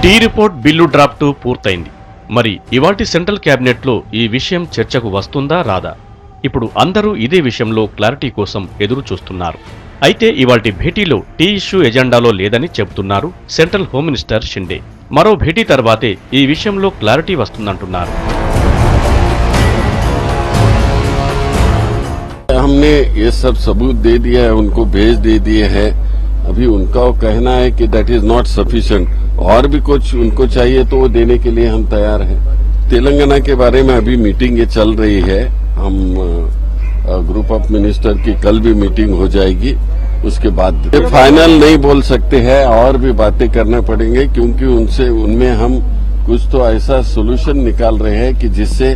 Tea report bill draft పూర్తయింది. మరి ఇవాల్టి సెంట్రల్ క్యాబినెట్లో ఈ విషయం చర్చకు వస్తుందా రాదా? ఇప్పుడు అందరూ ఇదే విషయంలో క్లారిటీ కోసం ఎదురు చూస్తున్నారు. అయితే ఇవాల్టి భేటీలో టీ ఇష్యూ ఎజెండాలో లేదని చెబుతున్నారు సెంట్రల్ హోమ్ మినిస్టర్ షిండే. మరో భేటీ తర్వాతే ఈ విషయంలో క్లారిటీ వస్తుందంటున్నారు. हमने ये सब सबूत दे दिया है, उनको भेज दे दिए हैं. अभी उनका कहना है कि दैट इज नॉट सफिशिएंट, और भी कुछ उनको चाहिए तो वो देने के लिए हम तैयार हैं. तेलंगाना के बारे में अभी मीटिंग ये चल रही है. हम ग्रुप ऑफ मिनिस्टर की कल भी मीटिंग हो जाएगी. उसके बाद फाइनल नहीं बोल सकते हैं, और भी बातें करना पड़ेंगे, क्योंकि उनमें हम कुछ तो ऐसा सोल्यूशन निकाल रहे हैं कि जिससे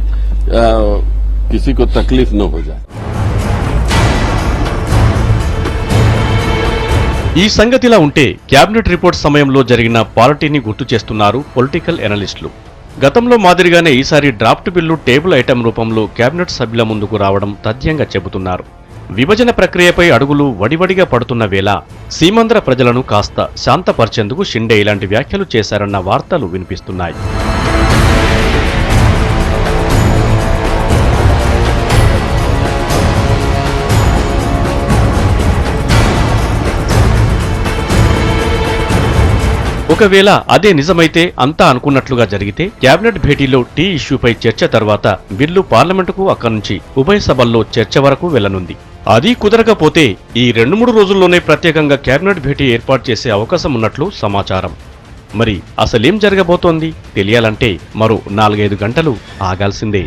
किसी को तकलीफ न हो जाए. ఈ సంగతిలా ఉంటే క్యాబినెట్ రిపోర్ట్ సమయంలో జరిగిన పాలిటీని గుర్తు చేస్తున్నారు పొలిటికల్ ఎనలిస్టులు. గతంలో మాదిరిగానే ఈసారి డ్రాఫ్ట్ బిల్లు టేబుల్ ఐటెం రూపంలో క్యాబినెట్ సభ్యుల ముందుకు రావడం తథ్యంగా చెబుతున్నారు. విభజన ప్రక్రియపై అడుగులు వడివడిగా పడుతున్న వేళ సీమాంధ్ర ప్రజలను కాస్త శాంతపరిచేందుకు షిండే ఇలాంటి వ్యాఖ్యలు చేశారన్న వార్తలు వినిపిస్తున్నాయి. ఒకవేళ అదే నిజమైతే, అంతా అనుకున్నట్లుగా జరిగితే క్యాబినెట్ భేటీలో టీ ఇష్యూపై చర్చ తర్వాత బిల్లు పార్లమెంటుకు అక్కడి నుంచి ఉభయ సభల్లో చర్చ వరకు వెళ్లనుంది. అది కుదరకపోతే ఈ 2-3 రోజుల్లోనే ప్రత్యేకంగా క్యాబినెట్ భేటీ ఏర్పాటు చేసే అవకాశం ఉన్నట్లు సమాచారం. మరి అసలేం జరగబోతోంది తెలియాలంటే మరో 4-5 గంటలు ఆగాల్సిందే.